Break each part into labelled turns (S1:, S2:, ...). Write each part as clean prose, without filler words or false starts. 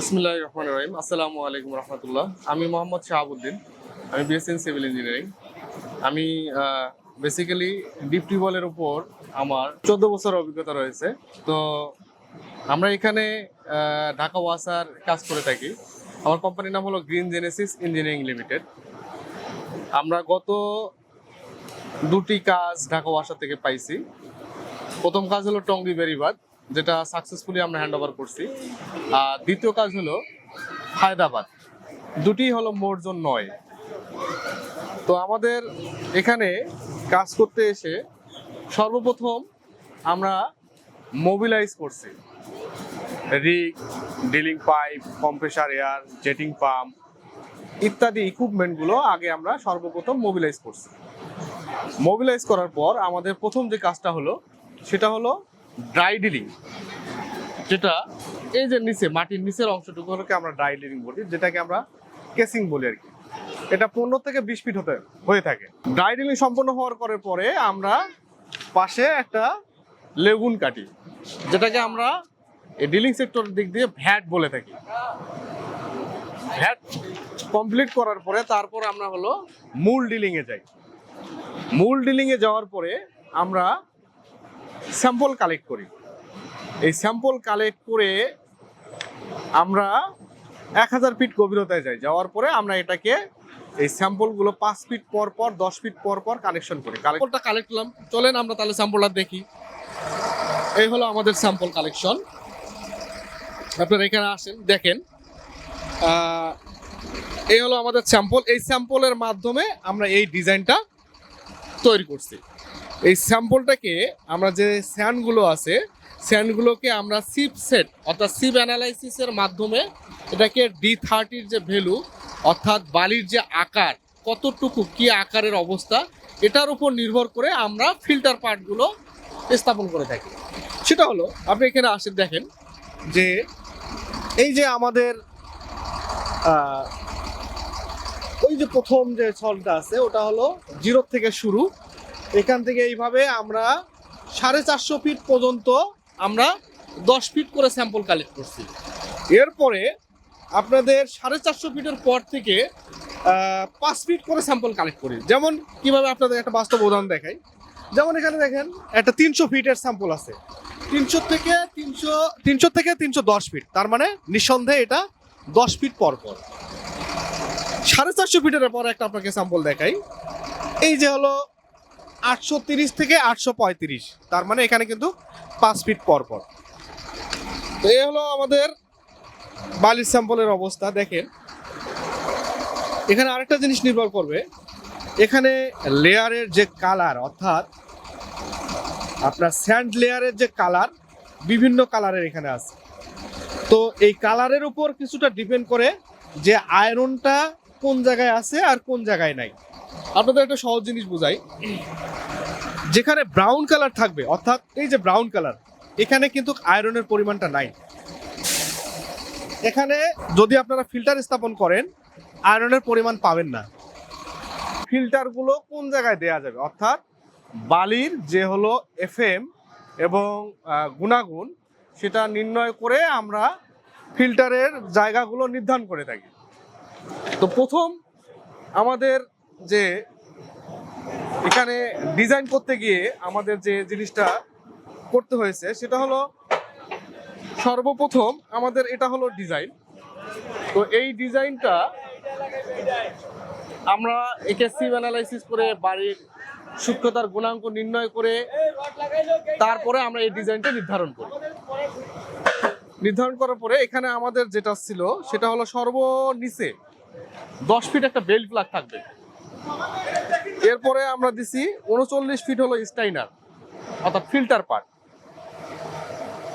S1: বিসমিল্লাহির রহমানির রহিম। আসসালামু আলাইকুম রহমতুল্লাহ। আমি মোহাম্মদ শাহাবুদ্দিন। আমি বিএসসি ইন সিভিল ইঞ্জিনিয়ারিং। আমি বেসিক্যালি ডিপ টিউবওয়েলের উপর আমার 14 বছর অভিজ্ঞতা রয়েছে। তো আমরা এখানে ঢাকা ওয়াসার কাজ করে থাকি। আমার কোম্পানির নাম হলো গ্রিন জেনেসিস ইঞ্জিনিয়ারিং লিমিটেড। আমরা গত দুটি কাজ ঢাকা ওয়াসা থেকে পাইছি। প্রথম কাজ হলো টঙ্গী বেড়িবাঁধ, যেটা সাকসেসফুলি আমরা হ্যান্ড ওভার করছি। আর দ্বিতীয় কাজ হলো হায়দ্রাবাদ। দুটি হলো মোট জোন 9। তো আমাদের এখানে কাজ করতে এসে সর্বপ্রথম আমরা মোবিলাইজ করছি rig, dealing pipe, compressor air, jetting pump ইত্যাদি ইকুইপমেন্টগুলো আগে আমরা সর্বপ্রথম মোবিলাইজ করছি। মোবিলাইজ করার পর আমাদের প্রথম যে কাজটা হলো সেটা হলো ড্রাই ডিলিং, যেটা এই যে নিচে মাটির নিচের অংশটুকুকে আমরা ড্রাই ডিলিং বলি, যেটাকে আমরা কেসিং বলি আর কি। এটা 15 থেকে 20 ফিট হয়ে থাকে। ড্রাই ডিলিং সম্পন্ন হওয়ার পরে আমরা পাশে একটা লেগুন কাটি, যেটাকে আমরা এই ডিলিং সেক্টরের দিক দিয়ে ভ্যাট বলে থাকি। ভ্যাট কমপ্লিট করার পরে তারপর আমরা হলো মূল ডিলিং এ যাই। মূল ডিলিং এ যাওয়ার পরে আমরা স্যাম্পল কালেক্ট করি। এই স্যাম্পল কালেক্ট করে আমরা 1000 ফিট গভীরতায় যাই। যাওয়ার পরে আমরা এটাকে এই স্যাম্পলগুলো 5 ফিট পর পর 10 ফিট পর পর কালেকশন করি। স্যাম্পলটা কালেক্ট করলাম, চলেন আমরা তাহলে স্যাম্পলটা দেখি। এই হলো আমাদের স্যাম্পল কালেকশন। আপনারা এখানে আসেন, দেখেন। এই হলো আমাদের স্যাম্পল। এই স্যাম্পলের মাধ্যমে আমরা এই ডিজাইনটা তৈরি করছি। এই স্যাম্পলটাকে আমরা যে স্যান্ডগুলো আছে, স্যান্ডগুলোকে আমরা সিপ সেট অর্থাৎ সিপ অ্যানালাইসিসের মাধ্যমে এটাকে D30-র যে ভ্যালু অর্থাৎ বালির যে আকার, কতটুকু কি আকারের অবস্থা, এটার উপর নির্ভর করে আমরা ফিল্টার পার্টগুলো স্থাপন করে থাকি। সেটা হলো আপনি এখানে আসেন, দেখেন যে এই যে আমাদের ওই যে প্রথম যে সলটা আছে ওটা হলো 0 থেকে শুরু। এখান থেকে এইভাবে আমরা 450 ফিট পর্যন্ত আমরা 10 ফিট করে স্যাম্পল কালেক্ট করছি। এরপরে আপনাদের 450 ফিটের পর থেকে 5 ফিট করে স্যাম্পল কালেক্ট করি। যেমন কিভাবে আপনাদের একটা বাস্তব উদাহরণ দেখাই। যেমন এখানে দেখেন একটা 300 ফিটের স্যাম্পল আছে। 300 থেকে 310 ফিট, তার মানে নিঃসন্দেহে এটা 10 ফিট পর পর। 450 ফিটের পর একটা আপনাকে স্যাম্পল দেখাই। এই যে হলো 830 থেকে 835, তার মানে এখানে কিন্তু 5 ফিট পর পর। তো এই হলো আমাদের বালির স্যাম্পলের অবস্থা। দেখেন এখানে আরেকটা জিনিস নির্ভর করবে, এখানে লেয়ারের যে কালার অর্থাৎ আপনার স্যান্ড লেয়ারের যে কালার, বিভিন্ন কালারের এখানে আছে। তো এই কালারের উপর কিছুটা ডিপেন্ড করে যে আয়রনটা কোন জায়গায় আছে আর কোন জায়গায় নাই। আপনাদের একটা সহজ জিনিস বুঝাই। যেখানে ব্রাউন কালার থাকবে অর্থাৎ এই যে ব্রাউন কালার, এখানে কিন্তু আয়রনের পরিমাণটা নাই। এখানে যদি আপনারা ফিল্টার স্থাপন করেন আয়রনের পরিমাণ পাবেন না। ফিল্টারগুলো কোন জায়গায় দেয়া যাবে অর্থাৎ বালির যে হলো FM এবং গুণাগুণ, সেটা নির্ণয় করে আমরা ফিল্টারের জায়গাগুলো নির্ধারণ করে থাকি। তো প্রথম আমাদের যে এখানে ডিজাইন করতে গিয়ে আমাদের যে জিনিসটা করতে হয়েছে সেটা হলো সর্বপ্রথম আমাদের এটা হলো ডিজাইন। তো এই ডিজাইনটা আমরা একে সিপ অ্যানালাইসিস করে বাড়ির সূক্ষ্মতার গুণাঙ্ক নির্ণয় করে তারপরে আমরা এই ডিজাইনটা নির্ধারণ করি। নির্ধারণ করার পরে এখানে আমাদের যেটা ছিল সেটা হলো সর্বনিচে 10 ফিট একটা বেল্ট প্লাগ থাকবে। এরপরে আমরা দিছি 39 ফিট হলো স্টাইনার অর্থাৎ ফিল্টার পার্ট।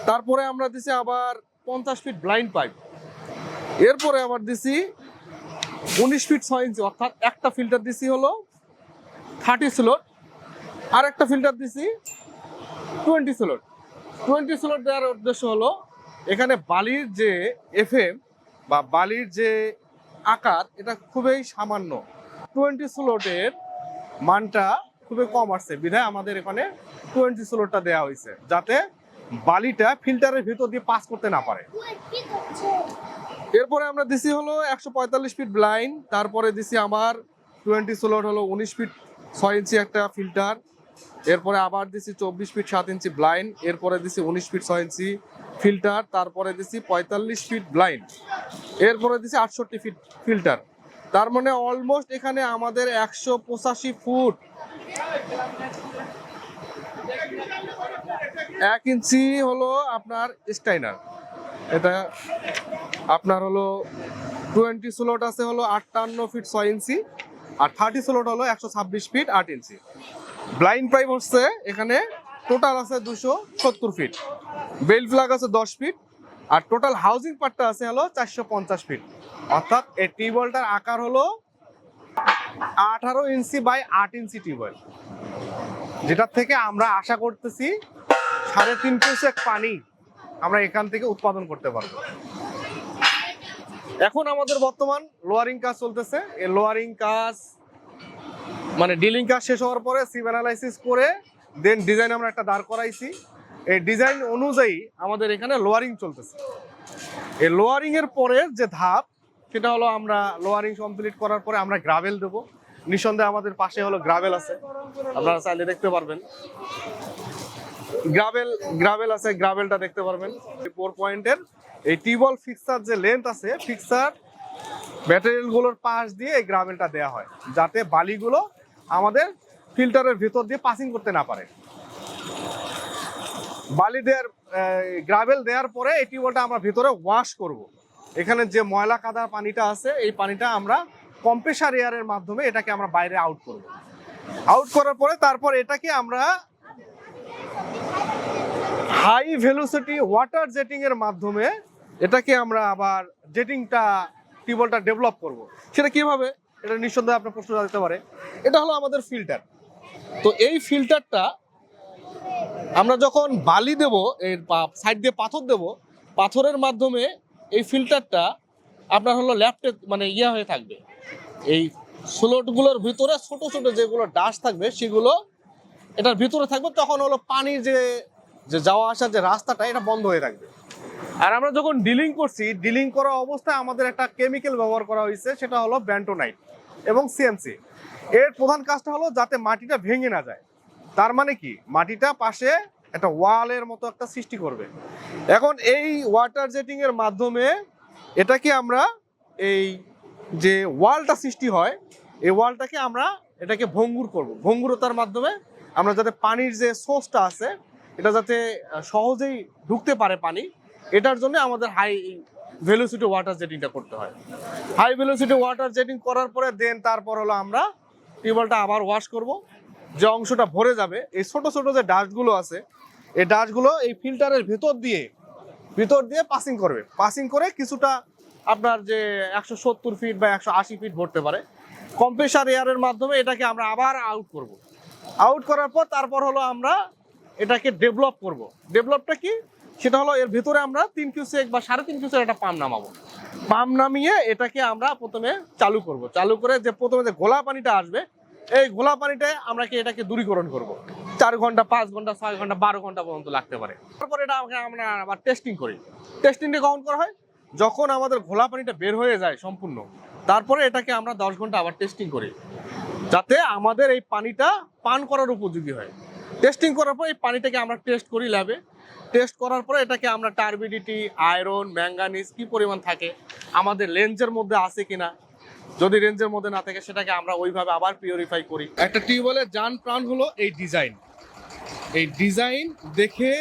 S1: তারপরে আমরা দিছি আবার 50 ফিট ব্লাইন্ড পাইপ। এরপরে আবার দিছি 19 ফিট 6 ইঞ্চি অর্থাৎ একটা ফিল্টার দিছি হলো 30 স্লট, আর একটা ফিল্টার দিছি 20 স্লট। 20 স্লট দেওয়ার উদ্দেশ্য হলো এখানে বালির যে FM বা বালির যে আকার এটা খুবই সামান্য। 20 স্লটের মানটা খুবই কম আসছে বিধায় আমাদের এখানে 20 স্লটটা দেওয়া হয়েছে, যাতে বালিটা ফিল্টারের ভিতর দিয়ে পাস করতে না পারে। এরপরে আমরা দিছি হলো 145 ফিট ব্লাইন্ড, তারপরে দিছি আমার 20 স্লট হলো 19 ফিট 6 ইঞ্চি একটা ফিল্টার, এরপরে আবার দিছি 24 ফিট 7 ইঞ্চি ব্লাইন্ড, এরপরে দিছি 19 ফিট 6 ইঞ্চি ফিল্টার, তারপরে দিছি 45 ফিট ব্লাইন্ড, এরপরে দিছি 68 ফিট ফিল্টার। তার মানে অলমোস্ট এখানে আমাদের 185 ফুট 1 ইঞ্চি হলো আপনার স্টাইনার। এটা আপনার হলো 20 স্লট আছে হলো 58 ফিট 6 ইঞ্চি, আর 30 স্লট হলো 126 ফিট 8 ইঞ্চি। ব্লাইন্ড পাইপ হচ্ছে এখানে টোটাল আছে 270 ফিট, বেল ফ্ল্যাগ আছে 10 ফিট, আর টোটাল হাউজিং পার্টটা আছে হলো 450 ফিট। অর্থাৎ এই টিউবওয়েলটার আকার হলো 18 ইঞ্চি বাই 8 ইঞ্চি টিউবওয়েল, যেটার থেকে আমরা আশা করতেছি 3.5 কিউসেক পানি আমরা এখান থেকে উৎপাদন করতে পারবো। এখন আমাদের বর্তমান লোয়ারিং কাজ চলতেছে। এই লোয়ারিং কাজ মানে ডিলিং কাজ শেষ হওয়ার পরে সিভ অ্যানালাইসিস করে দেন ডিজাইন আমরা একটা দাঁড় করাইছি। এই ডিজাইন অনুযায়ী আমাদের এখানে লোয়ারিং চলতেছে। এই লোয়ারিং এর পরে যে ধাপ সেটা হলো আমরা লোয়ারিং কমপ্লিট করার পরে আমরা গ্রাভেল দেবো। নিঃসন্দেহে আমাদের পাশে হলো গ্রাভেল আছে, আপনারা চাইলে দেখতে পারবেন। গ্রাভেল আছে, গ্রাভেলটা দেখতে পারবেন। 4 পয়েন্টের এই টিউবওয়েল ফিক্সার যে লেন্থ আছে, ফিক্সার ম্যাটেরিয়ালগুলোর পাশ দিয়ে এই গ্রাভেলটা দেওয়া হয়, যাতে বালিগুলো আমাদের ফিল্টারের ভিতর দিয়ে পাসিং করতে না পারে। বালি দেওয়ার গ্রাভেল দেওয়ার পরে এই টিউবওয়েলটা আমরা ভিতরে ওয়াশ করব। এখানে যে ময়লা কাদা পানিটা আছে এই পানিটা আমরা কম্প্রেসার এয়ারের মাধ্যমে এটাকে আমরা বাইরে আউট করব। আউট করার পরে তারপর এটাকে আমরা হাই ভেলোসিটি ওয়াটার জেটিং এর মাধ্যমে এটাকে আমরা আবার জেটিংটা টিউবওয়েলটা ডেভেলপ করব। সেটা কিভাবে, এটা নিঃসন্দেহে আপনার প্রশ্ন জানতে পারে। এটা হলো আমাদের ফিল্টার। তো এই ফিল্টারটা আমরা যখন বালি দেব, এর সাইড দিয়ে পাথর দেব, পাথরের মাধ্যমে এই ফিল্টারটা আপনার হলো ল্যাপটে মানে হয়ে থাকবে। এই স্লটগুলোর ভিতরে ছোট ছোট যেগুলো ডাস্ট থাকবে সেগুলো এটার ভিতরে থাকবে। তখন হলো পানির যে যাওয়া আসার যে রাস্তাটা এটা বন্ধ হয়ে থাকবে। আর আমরা যখন ডিলিং করছি, ডিলিং করা অবস্থায় আমাদের একটা কেমিক্যাল ব্যবহার করা হয়েছে, সেটা হলো ব্যান্টোনাইট এবং সিএমসি। এর প্রধান কাজটা হলো যাতে মাটিটা ভেঙে না যায়। তার মানে কি, মাটিটা পাশে একটা ওয়ালের মতো একটা সৃষ্টি করবে। এখন এই ওয়াটার জেটিং এর মাধ্যমে এটাকে আমরা এই যে ওয়ালটা সৃষ্টি হয় এই ওয়ালটাকে আমরা এটাকে ভঙ্গুর করব। ভঙ্গুরতার মাধ্যমে আমরা যাতে পানির যে সোর্সটা আছে এটা যাতে সহজেই ঢুকতে পারে পানি, এটার জন্য আমাদের হাই ভেলোসিটি ওয়াটার জেটিংটা করতে হয়। হাই ভেলোসিটি ওয়াটার জেটিং করার পরে দেন তারপর হলো আমরা টিউবওয়েলটা আবার ওয়াশ করব। যে অংশটা ভরে যাবে, এই ছোট ছোট যে ডাস্টগুলো আছে এই ডাস্টগুলো এই ফিল্টারের ভিতর দিয়ে পাসিং করবে। পাসিং করে কিছুটা আপনার যে 170 ফিট বা 180 ফিট ভরতে পারে। কম্প্রেসার এয়ারের মাধ্যমে এটাকে আমরা আবার আউট করব। আউট করার পর তারপর হলো আমরা এটাকে ডেভেলপ করব। ডেভেলপটা কি, সেটা হলো এর ভিতরে আমরা 3 কিউসেক বা 3.5 কিউসেক একটা পাম্প নামাবো। পাম্প নামিয়ে এটাকে আমরা প্রথমে চালু করব। চালু করে যে প্রথমে যে ঘোলা পানিটা আসবে এই ঘোলা পানিটায় আমরা কি এটাকে দূরীকরণ করব। 4 ঘন্টা, 5 ঘন্টা, 6 ঘন্টা, 12 ঘন্টা পর্যন্ত লাগতে পারে। তারপর এটা আমরা আবার টেস্টিং করি। টেস্টিংটা কখন করা হয়, যখন আমাদের ঘোলা পানিটা বের হয়ে যায় সম্পূর্ণ, তারপরে এটাকে আমরা 10 ঘন্টা আবার টেস্টিং করি, যাতে আমাদের এই পানিটা পান করার উপযোগী হয়। টেস্টিং করার পর এই পানিটাকে আমরা টেস্ট করি ল্যাবে। টেস্ট করার পরে এটাকে আমরা টার্বিডিটি, আয়রন, ম্যাঙ্গানিজ কি পরিমাণ থাকে, আমাদের রেঞ্জের মধ্যে আছে কিনা, যদি রেঞ্জের মধ্যে না থাকে সেটাকে আমরা ওইভাবে আবার পিউরিফাই করি। একটা টিউবওয়েলের জান প্রাণ হলো এই ডিজাইন। এই ডিজাইন দেখে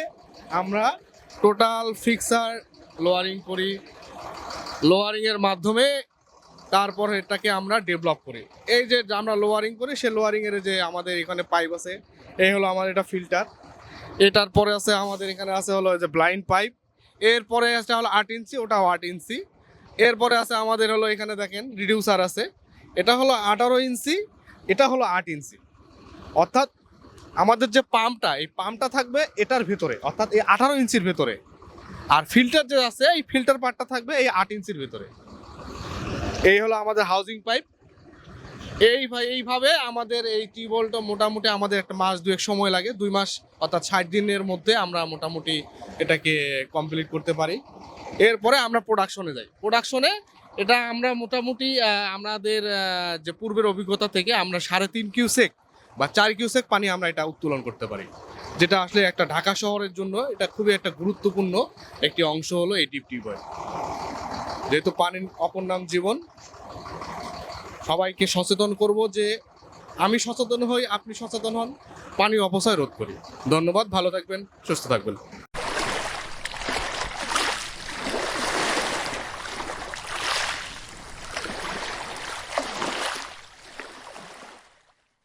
S1: আমরা টোটাল ফিক্সার লোয়ারিং করি। লোয়ারিং এর মাধ্যমে তারপর এটাকে আমরা ডেভেলপ করি। এই যে আমরা লোয়ারিং করি সে লোয়ারিং এর যে আমাদের এখানে পাইপ আছে, এই হলো আমার এটা ফিল্টার। এটার পরে আছে আমাদের এখানে আছে হলো যে ব্লাইন্ড পাইপ। এরপরে আছে হলো 8 ইঞ্চি, ওটাও 8 ইঞ্চি। এরপরে আছে আমাদের হলো এখানে দেখেন রিডিউসার আছে, এটা হলো 18 ইঞ্চি, এটা হলো 8 ইঞ্চি। অর্থাৎ আমাদের যে পাম্পটা, এই পাম্পটা থাকবে এটার ভিতরে, অর্থাৎ এই 18 ইঞ্চির ভিতরে। আর ফিল্টার যে আছে এই ফিল্টার পার্টটা থাকবে এই 8 ইঞ্চির ভিতরে। এই হলো আমাদের হাউজিং পাইপ। এইভাবে আমাদের এই টিউবওয়েলটা মোটামুটি আমাদের একটা মাস 2 সময় লাগে। 2 মাস অর্থাৎ 60 দিনের মধ্যে আমরা মোটামুটি এটাকে কমপ্লিট করতে পারি। এরপরে আমরা প্রোডাকশনে যাই। প্রোডাকশনে এটা আমরা মোটামুটি আমাদের যে পূর্বের অভিজ্ঞতা থেকে আমরা 3.5 কিউসেক বা 4 কিউসেক পানি আমরা এটা উত্তোলন করতে পারি, যেটা আসলে একটা ঢাকা শহরের জন্য এটা খুবই একটা গুরুত্বপূর্ণ একটি অংশ হলো এই ডিপ টিউবওয়েল। যেহেতু পানির অপর নাম জীবন, সবাইকে সচেতন করব যে আমি সচেতন হই, আপনি সচেতন হন, পানি অপচয় রোধ করি। ধন্যবাদ, ভালো থাকবেন, সুস্থ থাকবেন।